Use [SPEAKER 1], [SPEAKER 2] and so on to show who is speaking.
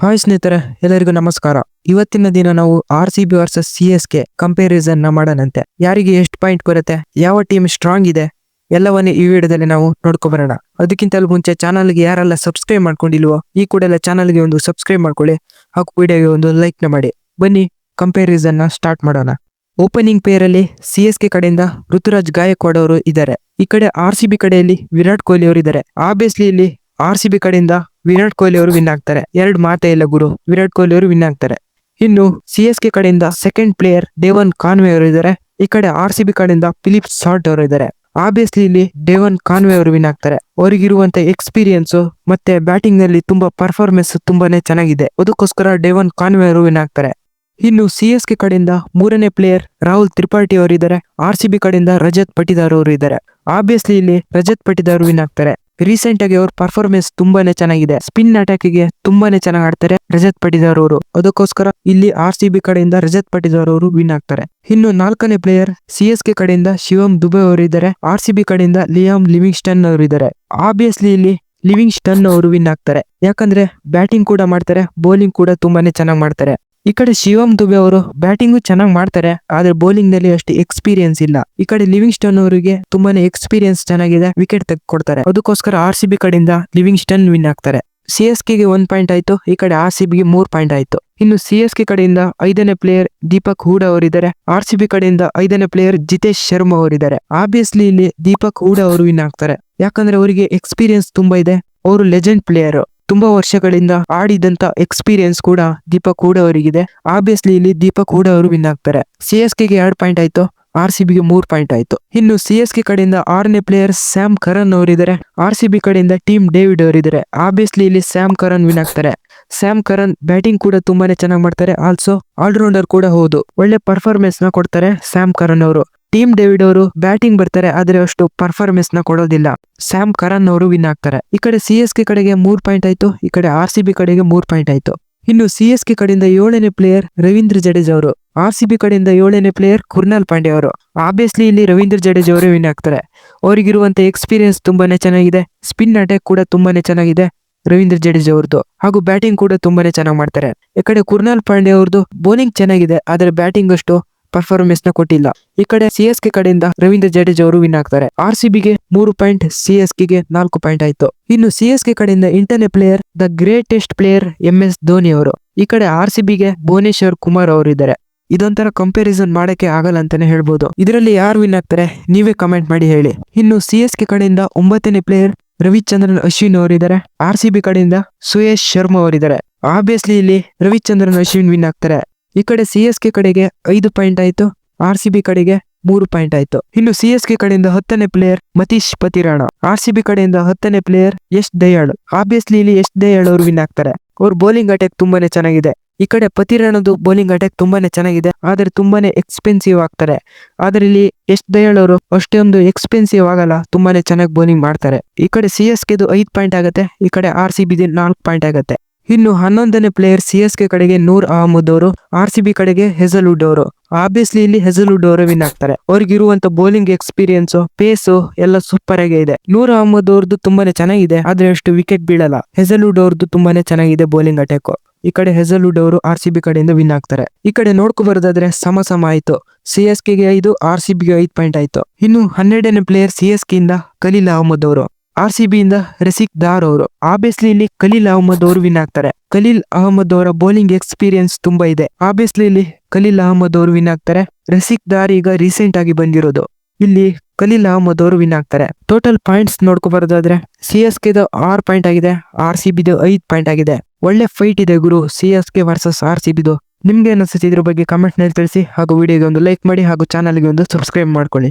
[SPEAKER 1] Hi ಸ್ನೇಹಿತರೆ, ಎಲ್ಲರಿಗೂ ನಮಸ್ಕಾರ. ಇವತ್ತಿನ ದಿನ ನಾವು RCB ವರ್ಸಸ್ CSK ಕಂಪ್ಯಾರಿಸನ್ ಮಾಡೋಣಂತೆ. ಯಾರಿಗೆ ಎಷ್ಟು ಪಾಯಿಂಟ್ ಬರುತ್ತೆ, ಯಾವ ಟೀಮ್ ಸ್ಟ್ರಾಂಗ್ ಇದೆ ಎಲ್ಲವನ್ನೇ ಈ ವಿಡಿಯೋದಲ್ಲಿ ನಾವು ನೋಡ್ಕೊಬರೋಣ. ಅದಕ್ಕಿಂತ ಮುಂಚೆ ಚಾನಲ್ಗೆ ಯಾರೆಲ್ಲ ಸಬ್ಸ್ಕ್ರೈಬ್ ಮಾಡ್ಕೊಂಡಿಲ್ವೋ ಈ ಕೂಡಲೇ ಚಾನಲ್ಗೆ ಒಂದು ಸಬ್ಸ್ಕ್ರೈಬ್ ಮಾಡ್ಕೊಳ್ಳಿ ಹಾಗೂ ವಿಡಿಯೋಗೆ ಒಂದು ಲೈಕ್ ಬನ್ನಿ ಕಂಪ್ಯಾರಿಸನ್ ಸ್ಟಾರ್ಟ್ ಮಾಡೋಣ. ಓಪನಿಂಗ್ ಪೇರ್ ಅಲ್ಲಿ CSK ಕಡೆಯಿಂದ ಋತುರಾಜ್ ಗಾಯಕ್ವಾಡ್ ಅವರು ಇದ್ದಾರೆ. ಈ ಕಡೆ RCB ಕಡೆಯಲ್ಲಿ ವಿರಾಟ್ ಕೊಹ್ಲಿ ಅವರು ಇದ್ದಾರೆ. ಆಬ್ವಿಯಸ್ಲಿ ಇಲ್ಲಿ RCB ಕಡೆಯಿಂದ ವಿರಾಟ್ ಕೊಹ್ಲಿ ಅವರು ವಿನ್ ಆಗ್ತಾರೆ. ಎರಡು ಮಾತೇ ಇಲ್ಲ ಗುರು, ವಿರಾಟ್ ಕೊಹ್ಲಿ ಅವರು ವಿನ್ ಆಗ್ತಾರೆ. ಇನ್ನು CSK ಕಡೆಯಿಂದ ಸೆಕೆಂಡ್ ಪ್ಲೇಯರ್ ಡೇವನ್ ಕಾನ್ವೆ ಅವರು ಇದ್ದಾರೆ. ಈ ಕಡೆ RCB ಕಡೆಯಿಂದ ಫಿಲಿಪ್ ಸಾಲ್ಟ್ ಅವರು ಇದ್ದಾರೆ. ಆಬ್ವಿಯಸ್ಲಿ ಇಲ್ಲಿ ಡೇವನ್ ಕಾನ್ವೆ ಅವರು ವಿನ್ ಆಗ್ತಾರೆ. ಅವರಿಗಿರುವಂತ ಎಕ್ಸ್ಪೀರಿಯನ್ಸ್ ಮತ್ತೆ ಬ್ಯಾಟಿಂಗ್ ನಲ್ಲಿ ತುಂಬಾ ಪರ್ಫಾರ್ಮೆನ್ಸ್ ತುಂಬಾನೇ ಚೆನ್ನಾಗಿದೆ, ಅದಕ್ಕೋಸ್ಕರ ಡೇವನ್ ಕಾನ್ವೆ ಅವರು ವಿನ್ ಆಗ್ತಾರೆ. ಇನ್ನು CSK ಕಡೆಯಿಂದ ಮೂರನೇ ಪ್ಲೇಯರ್ ರಾಹುಲ್ ತ್ರಿಪಾಠಿ ಅವರು ಇದ್ದಾರೆ. RCB ಕಡೆಯಿಂದ ರಜತ್ ಪಟಿದಾರ್ ಅವರು ಇದ್ದಾರೆ. ಆಬ್ವಿಯಸ್ಲಿ ಇಲ್ಲಿ ರಜತ್ ಪಟಿದಾರ್ ವಿನ್ ಆಗ್ತಾರೆ. ರೀಸೆಂಟ್ ಆಗಿ ಅವ್ರ ಪರ್ಫಾರ್ಮೆನ್ಸ್ ತುಂಬಾನೇ ಚೆನ್ನಾಗಿದೆ, ಸ್ಪಿನ್ ಅಟ್ಯಾಕ್ ಗೆ ತುಂಬಾನೇ ಚೆನ್ನಾಗಿ ಆಡ್ತಾರೆ ರಜತ್ ಪಟಿದಾರ್ ಅವರು, ಅದಕ್ಕೋಸ್ಕರ ಇಲ್ಲಿ RCB ಕಡೆಯಿಂದ ರಜತ್ ಪಟಿದಾರ್ ಅವರು ವಿನ್ ಆಗ್ತಾರೆ. ಇನ್ನು ನಾಲ್ಕನೇ ಪ್ಲೇಯರ್ CSK ಕಡೆಯಿಂದ ಶಿವಮ್ ದುಬೆ ಅವರು ಇದ್ದಾರೆ. RCB ಕಡೆಯಿಂದ ಲಿಯಾಮ್ ಲಿವಿಂಗ್ಸ್ಟನ್ ಅವರು ಇದ್ದಾರೆ. ಆಬ್ವಿಯಸ್ಲಿ ಇಲ್ಲಿ ಲಿವಿಂಗ್ಸ್ಟನ್ ಅವರು ವಿನ್ ಆಗ್ತಾರೆ, ಯಾಕಂದ್ರೆ ಬ್ಯಾಟಿಂಗ್ ಕೂಡ ಮಾಡ್ತಾರೆ, ಬೌಲಿಂಗ್ ಕೂಡ ತುಂಬಾನೇ ಚೆನ್ನಾಗಿ ಮಾಡ್ತಾರೆ. ಈ ಕಡೆ ಶಿವಮ್ ದುಬೆ ಅವರು ಬ್ಯಾಟಿಂಗು ಚೆನ್ನಾಗಿ ಮಾಡ್ತಾರೆ, ಆದ್ರೆ ಬೌಲಿಂಗ್ ನಲ್ಲಿ ಅಷ್ಟು ಎಕ್ಸ್ಪೀರಿಯನ್ಸ್ ಇಲ್ಲ. ಈ ಕಡೆ ಲಿವಿಂಗ್ಸ್ಟನ್ ಅವರಿಗೆ ತುಂಬಾನೇ ಎಕ್ಸ್ಪೀರಿಯನ್ಸ್ ಚೆನ್ನಾಗಿದೆ, ವಿಕೆಟ್ ತೆಗೆದುಕೊಡ್ತಾರೆ, ಅದಕ್ಕೋಸ್ಕರ RCB ಕಡೆಯಿಂದ ಲಿವಿಂಗ್ಸ್ಟನ್ ವಿನ್ ಆಗ್ತಾರೆ. CSK ಗೆ 1 ಪಾಯಿಂಟ್ ಆಯ್ತು, ಈ ಕಡೆ RCB ಗೆ 3 ಪಾಯಿಂಟ್ ಆಯ್ತು. ಇನ್ನು CSK ಕಡೆಯಿಂದ 5ನೇ ಪ್ಲೇಯರ್ ದೀಪಕ್ ಹೂಡಾ ಅವರಿದ್ದಾರೆ. RCB ಕಡೆಯಿಂದ 5ನೇ ಪ್ಲೇಯರ್ ಜಿತೇಶ್ ಶರ್ಮಾ ಅವರಿದ್ದಾರೆ. ಆಬ್ವಿಯಸ್ಲಿ ಇಲ್ಲಿ ದೀಪಕ್ ಹೂಡಾ ಅವರು ವಿನ್ ಆಗ್ತಾರೆ, ಯಾಕಂದ್ರೆ ಅವರಿಗೆ ಎಕ್ಸ್ಪೀರಿಯನ್ಸ್ ತುಂಬಾ ಇದೆ, ಅವರು ಲೆಜೆಂಡ್ ಪ್ಲೇಯರ್, ತುಂಬಾ ವರ್ಷಗಳಿಂದ ಆಡಿದಂತ ಎಕ್ಸ್ಪೀರಿಯನ್ಸ್ ಕೂಡ ದೀಪಕ್ ಹೂಡಾ ಅವರಿಗಿದೆ. ಆಬ್ವಿಯಸ್ಲಿ ಇಲ್ಲಿ ದೀಪಕ್ ಹೂಡಾ ಅವರು ವಿನ್ ಆಗ್ತಾರೆ. CSK ಗೆ 2 ಪಾಯಿಂಟ್ ಆಯ್ತು, RCB ಗೆ 3 ಪಾಯಿಂಟ್ ಆಯ್ತು. ಇನ್ನು CSK ಕಡೆಯಿಂದ 6ನೇ ಪ್ಲೇಯರ್ ಸ್ಯಾಮ್ ಕರನ್ ಅವರಿದ್ದಾರೆ. RCB ಕಡೆಯಿಂದ ಟೀಮ್ ಡೇವಿಡ್ ಅವರಿದ್ದಾರೆ. ಆಬ್ವಿಯಸ್ಲಿ ಇಲ್ಲಿ ಸ್ಯಾಮ್ ಕರನ್ ವಿನ್ ಆಗ್ತಾರೆ. ಸ್ಯಾಮ್ ಕರನ್ ಬ್ಯಾಟಿಂಗ್ ಕೂಡ ತುಂಬಾನೇ ಚೆನ್ನಾಗಿ ಮಾಡ್ತಾರೆ, ಆಲ್ಸೋ ಆಲ್ರೌಂಡರ್ ಕೂಡ ಹೌದು, ಒಳ್ಳೆ ಪರ್ಫಾರ್ಮೆನ್ಸ್ ನ ಕೊಡ್ತಾರೆ ಸ್ಯಾಮ್ ಕರನ್ ಅವರು. ಟೀಮ್ ಡೇವಿಡ್ ಅವರು ಬ್ಯಾಟಿಂಗ್ ಬರ್ತಾರೆ, ಆದ್ರೆ ಅಷ್ಟು ಪರ್ಫಾರ್ಮೆನ್ಸ್ ನ ಕೊಡೋದಿಲ್ಲ. ಸ್ಯಾಮ್ ಕರನ್ ಅವರು ವಿನ್ ಆಗ್ತಾರೆ. ಈ ಕಡೆ CSK ಕಡೆಗೆ 3 ಪಾಯಿಂಟ್ ಆಯ್ತು, ಈ ಕಡೆ RCB ಕಡೆಗೆ 3 ಪಾಯಿಂಟ್ ಆಯ್ತು. ಇನ್ನು CSK ಕಡೆಯಿಂದ 7ನೇ ಪ್ಲೇಯರ್ ರವೀಂದ್ರ ಜಡೇಜಾ ಅವರು. RCB ಕಡೆಯಿಂದ 7ನೇ ಪ್ಲೇಯರ್ ಕುರ್ನಾಲ್ ಪಾಂಡ್ಯ ಅವರು. ಆಬ್ವಿಯಸ್ಲಿ ಇಲ್ಲಿ ರವೀಂದ್ರ ಜಡೇಜಾ ಅವರು ವಿನ್ ಆಗ್ತಾರೆ. ಅವರಿಗಿರುವಂತ ಎಕ್ಸ್ಪೀರಿಯನ್ಸ್ ತುಂಬಾನೇ ಚೆನ್ನಾಗಿದೆ, ಸ್ಪಿನ್ ಅಟ್ಯಾಕ್ ಕೂಡ ತುಂಬಾನೇ ಚೆನ್ನಾಗಿದೆ ರವೀಂದ್ರ ಜಡೇಜಾ ಅವ್ರದ್ದು, ಹಾಗೂ ಬ್ಯಾಟಿಂಗ್ ಕೂಡ ತುಂಬಾನೇ ಚೆನ್ನಾಗಿ ಮಾಡ್ತಾರೆ. ಈ ಕಡೆ ಕುರ್ನಾಲ್ ಪಾಂಡ್ಯ ಅವ್ರದ್ದು ಬೌಲಿಂಗ್ ಚೆನ್ನಾಗಿದೆ, ಆದ್ರೆ ಬ್ಯಾಟಿಂಗ್ ಅಷ್ಟು ಪರ್ಫಾರ್ಮೆನ್ಸ್ ನ ಕೊಟ್ಟಿಲ್ಲ. ಈ ಕಡೆ CSK ಕಡೆಯಿಂದ ರವೀಂದ್ರ ಜಡೇಜಾ ಅವರು ವಿನ್ ಆಗ್ತಾರೆ. RCB ಗೆ 3 ಪಾಯಿಂಟ್, CSK ಗೆ 4 ಪಾಯಿಂಟ್ ಆಯ್ತು. ಇನ್ನು CSK ಕಡೆಯಿಂದ 8ನೇ player the greatest player MS Dhoni ಅವರು. ಈ ಕಡೆ RCB ಗೆ ಭುವನೇಶ್ವರ್ ಕುಮಾರ್ ಅವರು ಇದ್ದಾರೆ. ಇದೊಂಥರ ಕಂಪ್ಯಾರಿಸನ್ ಮಾಡಕ್ಕೆ ಆಗಲ್ಲ ಅಂತಾನೆ ಹೇಳ್ಬೋದು. ಇದರಲ್ಲಿ ಯಾರು ವಿನ್ ಆಗ್ತಾರೆ ನೀವೇ ಕಮೆಂಟ್ ಮಾಡಿ ಹೇಳಿ. ಇನ್ನು CSK ಕಡೆಯಿಂದ 9ನೇ ಪ್ಲೇಯರ್ ರವಿಚಂದ್ರನ್ ಅಶ್ವಿನ್ ಅವರಿದ್ದಾರೆ. RCB ಕಡೆಯಿಂದ ಸುಯೇಶ್ ಶರ್ಮಾ ಅವರಿದ್ದಾರೆ. ಆಬ್ವಿಯಸ್ಲಿ ಇಲ್ಲಿ ರವಿಚಂದ್ರನ್ ಅಶ್ವಿನ್ ವಿನ್ ಆಗ್ತಾರೆ. ಈ ಕಡೆ CSK ಕಡೆಗೆ 5 ಪಾಯಿಂಟ್ ಆಯ್ತು, RCB ಕಡೆಗೆ 3 ಪಾಯಿಂಟ್ ಆಯ್ತು. ಇನ್ನು CSK ಕಡೆಯಿಂದ 10ನೇ ಪ್ಲೇಯರ್ ಮತೀಶ್ ಪತಿರಾಣ. RCB ಕಡೆಯಿಂದ 10ನೇ ಪ್ಲೇಯರ್ ಯಶ್ ದಯಾಳ್. ಆಬ್ವಿಯಸ್ಲಿ ಇಲ್ಲಿ ಯಶ್ ದಯಾಳ್ ಅವರು ವಿನ್ ಆಗ್ತಾರೆ. ಅವ್ರ ಬೌಲಿಂಗ್ ಅಟ್ಯಾಕ್ ತುಂಬಾನೇ ಚೆನ್ನಾಗಿದೆ. ಈ ಕಡೆ ಪತಿರಾಣದು ಬೌಲಿಂಗ್ ಅಟ್ಯಾಕ್ ತುಂಬಾನೇ ಚೆನ್ನಾಗಿದೆ, ಆದ್ರೆ ತುಂಬಾನೇ ಎಕ್ಸ್ಪೆನ್ಸಿವ್ ಆಗ್ತಾರೆ. ಆದ್ರೆ ಇಲ್ಲಿ ಯಶ್ ದಯಾಳ್ ಅವರು ಅಷ್ಟೊಂದು ಎಕ್ಸ್ಪೆನ್ಸಿವ್ ಆಗಲ್ಲ, ತುಂಬಾನೇ ಚೆನ್ನಾಗಿ ಬೌಲಿಂಗ್ ಮಾಡ್ತಾರೆ. ಈ ಕಡೆ CSK ದು 5 ಪಾಯಿಂಟ್ ಆಗುತ್ತೆ, ಈ ಕಡೆ RCB ದು 4 ಪಾಯಿಂಟ್ ಆಗುತ್ತೆ. ಇನ್ನು 11ನೇ ಪ್ಲೇಯರ್ CSK ಕಡೆಗೆ ನೂರ್ ಅಹಮದ್ ಅವರು. RCB ಕಡೆಗೆ ಹೆಜಲ್ವುಡ್ ಅವರು. ಆಬ್ವಿಯಸ್ಲಿ ಇಲ್ಲಿ ಹೆಜಲ್ವುಡ್ ಅವರು ವಿನ್ ಆಗ್ತಾರೆ. ಅವ್ರಿಗಿರುವಂತ ಬೌಲಿಂಗ್ ಎಕ್ಸ್ಪೀರಿಯನ್ಸ್, ಪೇಸು ಎಲ್ಲ ಸೂಪರ್ ಆಗಿ ಇದೆ. ನೂರ್ ಅಹಮದ್ ಅವ್ರದ್ದು ತುಂಬಾನೇ ಚೆನ್ನಾಗಿದೆ, ಆದ್ರೆ ಅಷ್ಟು ವಿಕೆಟ್ ಬೀಳಲ್ಲ. ಹೆಜಲ್ವುಡ್ ಅವ್ರದ್ದು ತುಂಬಾನೇ ಚೆನ್ನಾಗಿದೆ ಬೌಲಿಂಗ್ ಅಟ್ಯಾಕ್. ಈ ಕಡೆ ಹೆಜಲ್ವುಡ್ ಅವರು RCB ಕಡೆಯಿಂದ ವಿನ್ ಆಗ್ತಾರೆ. ಈ ಕಡೆ ನೋಡ್ಕೊ ಬರೋದಾದ್ರೆ ಸಮ ಆಯ್ತು, CSK ಗೆ 5, RCB ಗೆ 5 ಪಾಯಿಂಟ್ ಆಯ್ತು. ಇನ್ನು 12ನೇ ಪ್ಲೇಯರ್ CSK ಇಂದ ಖಲೀಲ್ ಅಹಮದ್ ಅವರು. RCB ಇಂದ ರಸಿಕ್ ದಾರ್ ಅವರು. ಆಬ್ವಿಯಸ್ಲಿ ಇಲ್ಲಿ ಖಲೀಲ್ ಅಹಮದ್ ಅವರು ವಿನ್ ಆಗ್ತಾರೆ. ಖಲೀಲ್ ಅಹಮದ್ ಅವರ ಬೌಲಿಂಗ್ ಎಕ್ಸ್ಪೀರಿಯನ್ಸ್ ತುಂಬಾ ಇದೆ, ಆಬ್ವಿಯಸ್ಲಿ ಇಲ್ಲಿ ಖಲೀಲ್ ಅಹಮದ್ ಅವರು ವಿನ್ ಆಗ್ತಾರೆ. ರಸಿಕ್ ದಾರ್ ಈಗ ರೀಸೆಂಟ್ ಆಗಿ ಬಂದಿರೋದು, ಇಲ್ಲಿ ಖಲೀಲ್ ಅಹಮದ್ ಅವರು ವಿನ್ ಆಗ್ತಾರೆ. ಟೋಟಲ್ ಪಾಯಿಂಟ್ಸ್ ನೋಡ್ಕೊ ಬರೋದಾದ್ರೆ CSK ದು 6 ಪಾಯಿಂಟ್ ಆಗಿದೆ, RCB ದು 5 ಪಾಯಿಂಟ್ ಆಗಿದೆ. ಒಳ್ಳೆ ಫೈಟ್ ಇದೆ ಗುರು CSK ವರ್ಸಸ್ RCB ದು. ನಿಮ್ಗೆ ಅನಿಸುತ್ತೆ ಇದ್ರ ಬಗ್ಗೆ ಕಮೆಂಟ್ ನಲ್ಲಿ ತಿಳಿಸಿ, ಹಾಗೂ ವಿಡಿಯೋಗೆ ಒಂದು ಲೈಕ್ ಮಾಡಿ ಹಾಗೂ ಚಾನಲ್ಗೆ ಒಂದು ಸಬ್ಸ್ಕ್ರೈಬ್ ಮಾಡ್ಕೊಳ್ಳಿ.